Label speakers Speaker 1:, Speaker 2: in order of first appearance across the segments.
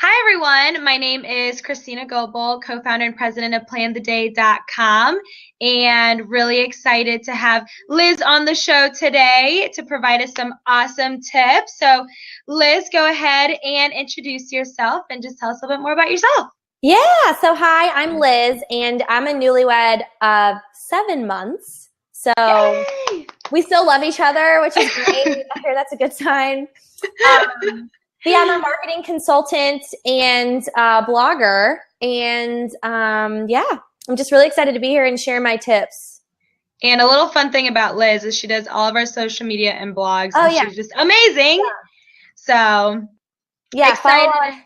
Speaker 1: Hi, everyone. My name is Christina Goebel, co-founder and president of PlanTheDay.com, and really excited to have Liz on the show today to provide us some awesome tips. So, Liz, go ahead and introduce yourself and just tell us a little bit more about yourself.
Speaker 2: Yeah. So hi, I'm Liz, and I'm a newlywed of 7 months. So
Speaker 1: Yay!
Speaker 2: we still love each other, which is great. I hear that's a good sign. But yeah, I'm a marketing consultant and blogger, and yeah, I'm just really excited to be here and share my tips.
Speaker 1: And a little fun thing about Liz is she does all of our social media and blogs,
Speaker 2: Oh
Speaker 1: and
Speaker 2: yeah,
Speaker 1: she's just amazing.
Speaker 2: yeah.
Speaker 1: So
Speaker 2: Yeah, follow
Speaker 1: excited.
Speaker 2: all our stuff.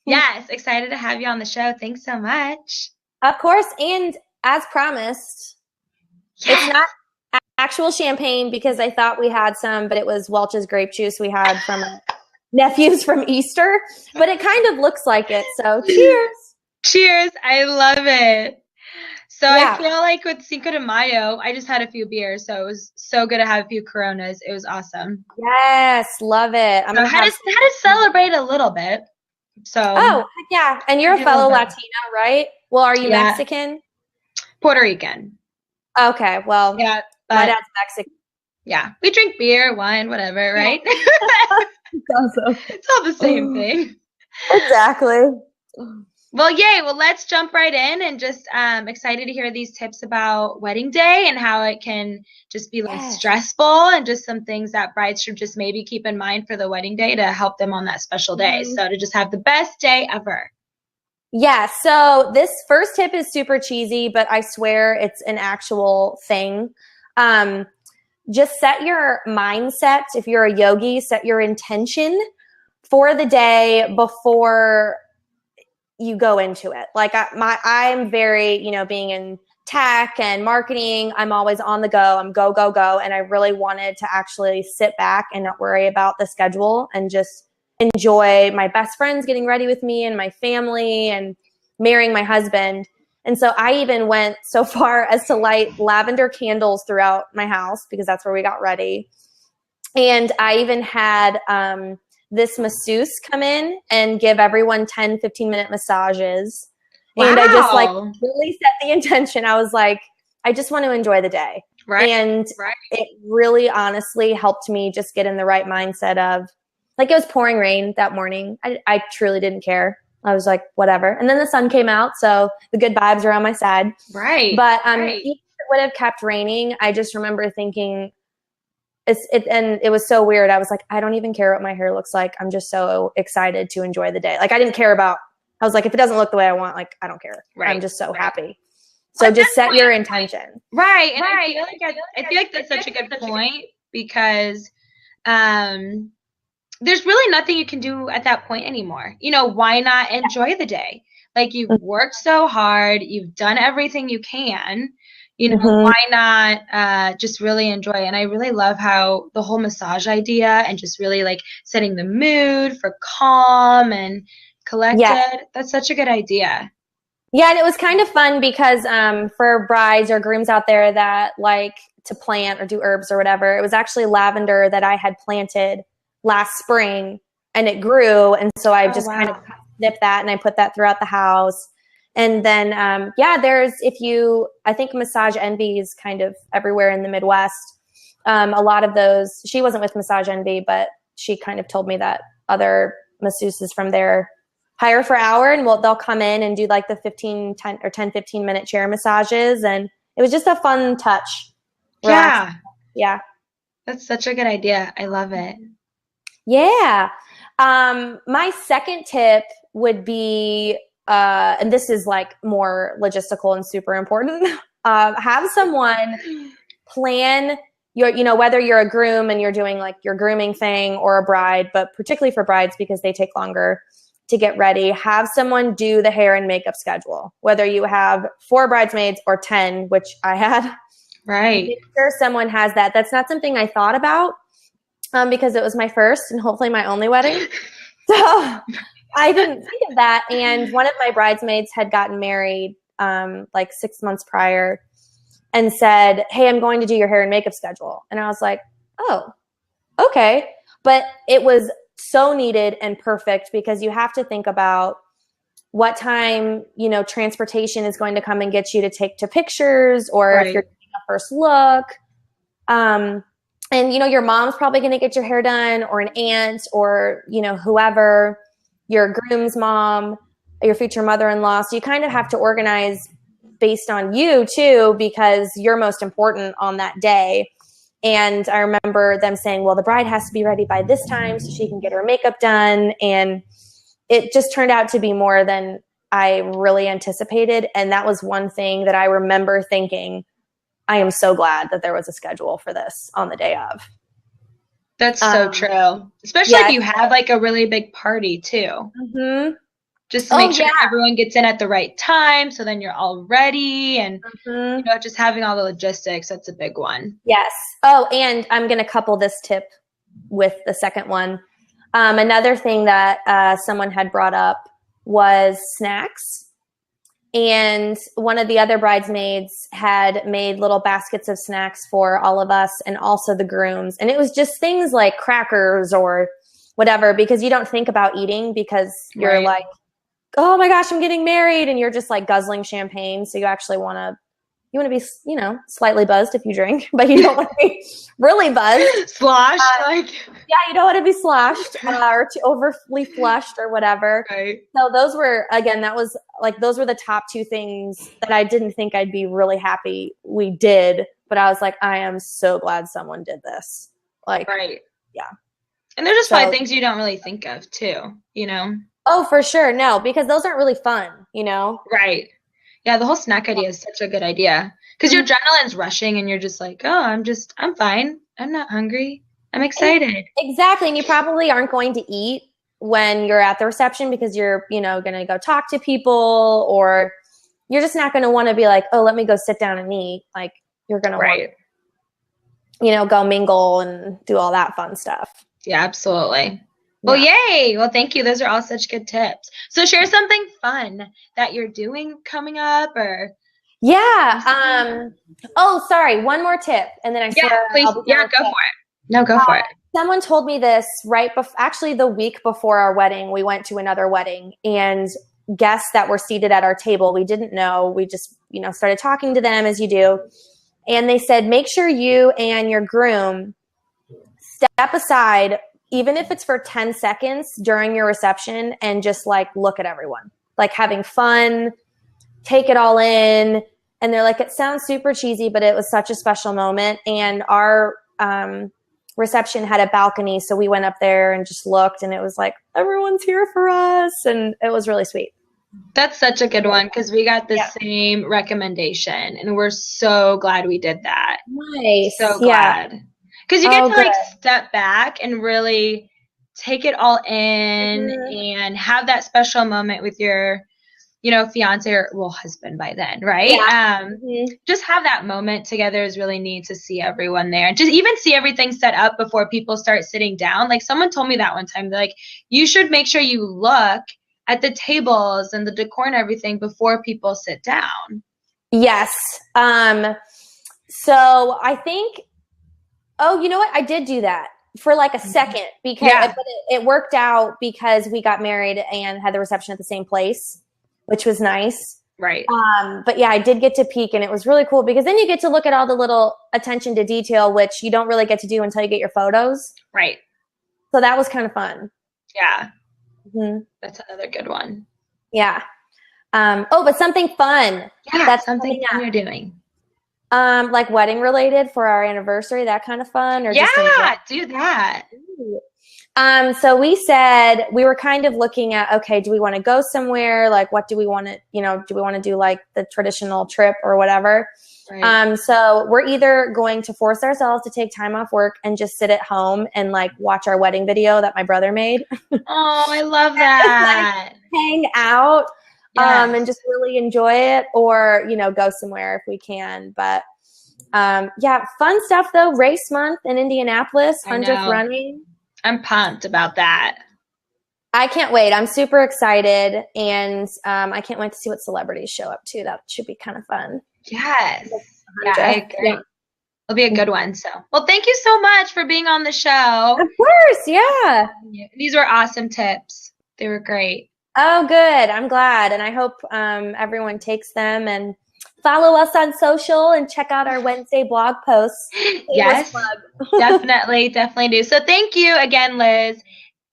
Speaker 1: Yes, excited to have you on the show. Thanks so much.
Speaker 2: Of course, and as promised, it's not actual champagne because I thought we had some, but it was Welch's grape juice we had from nephews from Easter, but it kind of looks like it. So cheers.
Speaker 1: Cheers. I love it. So
Speaker 2: Yeah.
Speaker 1: I feel like with Cinco de Mayo, I just had a few beers, so it was so good to have a few Coronas. It was awesome.
Speaker 2: Yes, love it.
Speaker 1: So I had to celebrate a little bit. So
Speaker 2: oh, yeah. And you're a fellow Latina, right? Well, are you Mexican?
Speaker 1: Puerto Rican.
Speaker 2: Okay, well,
Speaker 1: yeah,
Speaker 2: my dad's Mexican.
Speaker 1: Yeah, we drink beer, wine, whatever, right?
Speaker 2: Awesome.
Speaker 1: It's all the same thing.
Speaker 2: Exactly.
Speaker 1: Well, yay. Well, let's jump right in and just excited to hear these tips about wedding day and how it can just be less stressful and just some things that brides should just maybe keep in mind for the wedding day to help them on that special day. So to just have the best day ever.
Speaker 2: Yeah. So this first tip is super cheesy, but I swear it's an actual thing. Just set your mindset. If you're a yogi, set your intention for the day before you go into it. Like I'm very, being in tech and marketing, I'm always on the go. I'm go, go, go. And I really wanted to actually sit back and not worry about the schedule and just enjoy my best friends getting ready with me and my family and marrying my husband. And so I even went so far as to light lavender candles throughout my house because that's where we got ready. And I even had this masseuse come in and give everyone 10, 15-minute massages. Wow. And I just really set the intention. I was like, I just want to enjoy the day.
Speaker 1: Right.
Speaker 2: And it really honestly helped me just get in the right mindset of, like, it was pouring rain that morning. I truly didn't care. I was like, whatever. And then the sun came out, so the good vibes are on my side.
Speaker 1: Right.
Speaker 2: But even if it would have kept raining, I just remember thinking, and it was so weird. I was like, I don't even care what my hair looks like. I'm just so excited to enjoy the day. Like, I didn't care about, I was like, if it doesn't look the way I want, like, I don't care. Right. I'm just so happy. So just set your intention.
Speaker 1: Right. And I feel like that's such a good point because there's really nothing you can do at that point anymore. Why not enjoy the day? Like, you've worked so hard, you've done everything you can. Why not just really enjoy? And I really love how the whole massage idea and just really like setting the mood for calm and collected. Yeah. That's such a good idea.
Speaker 2: Yeah, and it was kind of fun because for brides or grooms out there that like to plant or do herbs or whatever, it was actually lavender that I had planted last spring and it grew. And so I just kind of snipped that and I put that throughout the house. And then, I think Massage Envy is kind of everywhere in the Midwest. A lot of those, she wasn't with Massage Envy, but she kind of told me that other masseuses from there hire for hour and they'll come in and do like the 10, 15 minute chair massages. And it was just a fun touch.
Speaker 1: Yeah.
Speaker 2: Yeah.
Speaker 1: That's such a good idea. I love it.
Speaker 2: Yeah. My second tip would be, and this is like more logistical and super important, have someone plan your, whether you're a groom and you're doing like your grooming thing or a bride, but particularly for brides because they take longer to get ready, have someone do the hair and makeup schedule, whether you have 4 bridesmaids or 10, which I had.
Speaker 1: Right.
Speaker 2: Make sure someone has that. That's not something I thought about because it was my first and hopefully my only wedding. So I didn't think of that. And one of my bridesmaids had gotten married like 6 months prior and said, hey, I'm going to do your hair and makeup schedule. And I was like, oh, okay. But it was so needed and perfect, because you have to think about what time, you know, transportation is going to come and get you to take to pictures, or if you're taking a first look. And, you know, your mom's probably going to get your hair done, or an aunt, or, you know, whoever, your groom's mom, your future mother-in-law. So you kind of have to organize based on you too, because you're most important on that day. And I remember them saying, well, the bride has to be ready by this time so she can get her makeup done. And it just turned out to be more than I really anticipated. And that was one thing that I remember thinking, I am so glad that there was a schedule for this on the day of.
Speaker 1: That's so true. Especially if you have like a really big party too.
Speaker 2: Mm-hmm.
Speaker 1: Just to make sure everyone gets in at the right time, so then you're all ready, and you know, just having all the logistics, that's a big one.
Speaker 2: Yes. Oh, and I'm going to couple this tip with the second one. Another thing that someone had brought up was snacks. And one of the other bridesmaids had made little baskets of snacks for all of us, and also the grooms. And it was just things like crackers or whatever, because you don't think about eating, because you're like, oh my gosh, I'm getting married. And you're just like guzzling champagne. So you actually want to be, you know, slightly buzzed if you drink, but you don't want to be really buzzed.
Speaker 1: Sloshed,
Speaker 2: yeah, you don't want to be sloshed or too overly flushed or whatever.
Speaker 1: Right.
Speaker 2: So those were, again, those were the top two things that I didn't think I'd be really happy we did, but I was like, I am so glad someone did this. Like, yeah.
Speaker 1: And they're just probably things you don't really think of too, you know?
Speaker 2: Oh, for sure. No, because those aren't really fun, you know?
Speaker 1: Right. Yeah, the whole snack idea is such a good idea, because your adrenaline's rushing and you're just like, oh, I'm fine. I'm not hungry. I'm excited.
Speaker 2: Exactly. And you probably aren't going to eat when you're at the reception, because you're, you know, going to go talk to people, or you're just not going to want to be like, oh, let me go sit down and eat. Like, you're going to want, you know, go mingle and do all that fun stuff.
Speaker 1: Yeah, absolutely. Well, yay. Well, thank you. Those are all such good tips. So share something fun that you're doing coming up, or.
Speaker 2: Yeah. Oh, sorry. One more tip. And then I swear
Speaker 1: please. Yeah, go for it. No, go for it.
Speaker 2: Someone told me this actually the week before our wedding. We went to another wedding, and guests that were seated at our table, we didn't know. We just, you know, started talking to them as you do. And they said, make sure you and your groom step aside, even if it's for 10 seconds during your reception, and just like look at everyone, like having fun, take it all in. And they're like, it sounds super cheesy, but it was such a special moment. And our reception had a balcony, so we went up there and just looked, and it was like, everyone's here for us, and it was really sweet.
Speaker 1: That's such a good one, because we got the same recommendation, and we're so glad we did that.
Speaker 2: Nice.
Speaker 1: So glad. Because you get to like step back and really take it all in, and have that special moment with your, you know, fiance or, well, husband by then, right? Yeah. Just have that moment together is really neat, to see everyone there, and just even see everything set up before people start sitting down. Like, someone told me that one time, they're like, you should make sure you look at the tables and the decor and everything before people sit down.
Speaker 2: Yes. So I think, oh, you know what? I did do that for like a second, because it worked out, because we got married and had the reception at the same place, which was nice.
Speaker 1: Right.
Speaker 2: But yeah, I did get to peek, and it was really cool, because then you get to look at all the little attention to detail, which you don't really get to do until you get your photos.
Speaker 1: Right.
Speaker 2: So that was kind of fun.
Speaker 1: Yeah. That's another good one.
Speaker 2: Yeah. But something fun.
Speaker 1: Yeah, that's something fun you're doing.
Speaker 2: Like wedding related for our anniversary, that kind of fun, or
Speaker 1: do that.
Speaker 2: So we said, we were kind of looking at, okay, do we want to go somewhere? Like, what do we want to, you know, do we want to do like the traditional trip or whatever? Right. So we're either going to force ourselves to take time off work and just sit at home and like watch our wedding video that my brother made.
Speaker 1: Oh, I love that.
Speaker 2: Like, hang out. And just really enjoy it, or, you know, go somewhere if we can. But fun stuff though. Race month in Indianapolis, 100th running.
Speaker 1: I'm pumped about that.
Speaker 2: I can't wait. I'm super excited, and I can't wait to see what celebrities show up too. That should be kind of fun.
Speaker 1: Yes. Yeah, I agree. It'll be a good one. So, well, thank you so much for being on the show.
Speaker 2: Of course, yeah.
Speaker 1: These were awesome tips. They were great.
Speaker 2: Oh, good. I'm glad. And I hope everyone takes them and follow us on social and check out our Wednesday blog posts.
Speaker 1: Yes, definitely do. So thank you again, Liz.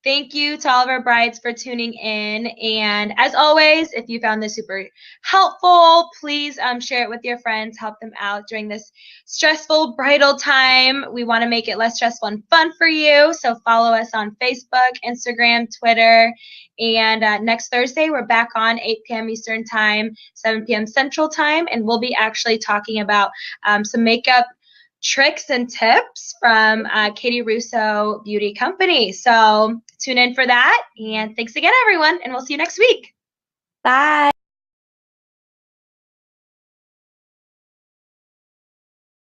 Speaker 1: Thank you to all of our brides for tuning in. And as always, if you found this super helpful, please share it with your friends. Help them out during this stressful bridal time. We want to make it less stressful and fun for you. So follow us on Facebook, Instagram, Twitter. And next Thursday, we're back on 8 p.m. Eastern Time, 7 p.m. Central Time. And we'll be actually talking about some makeup tricks and tips from Katie Russo Beauty Company. So tune in for that. And thanks again, everyone. And we'll see you next week.
Speaker 2: Bye.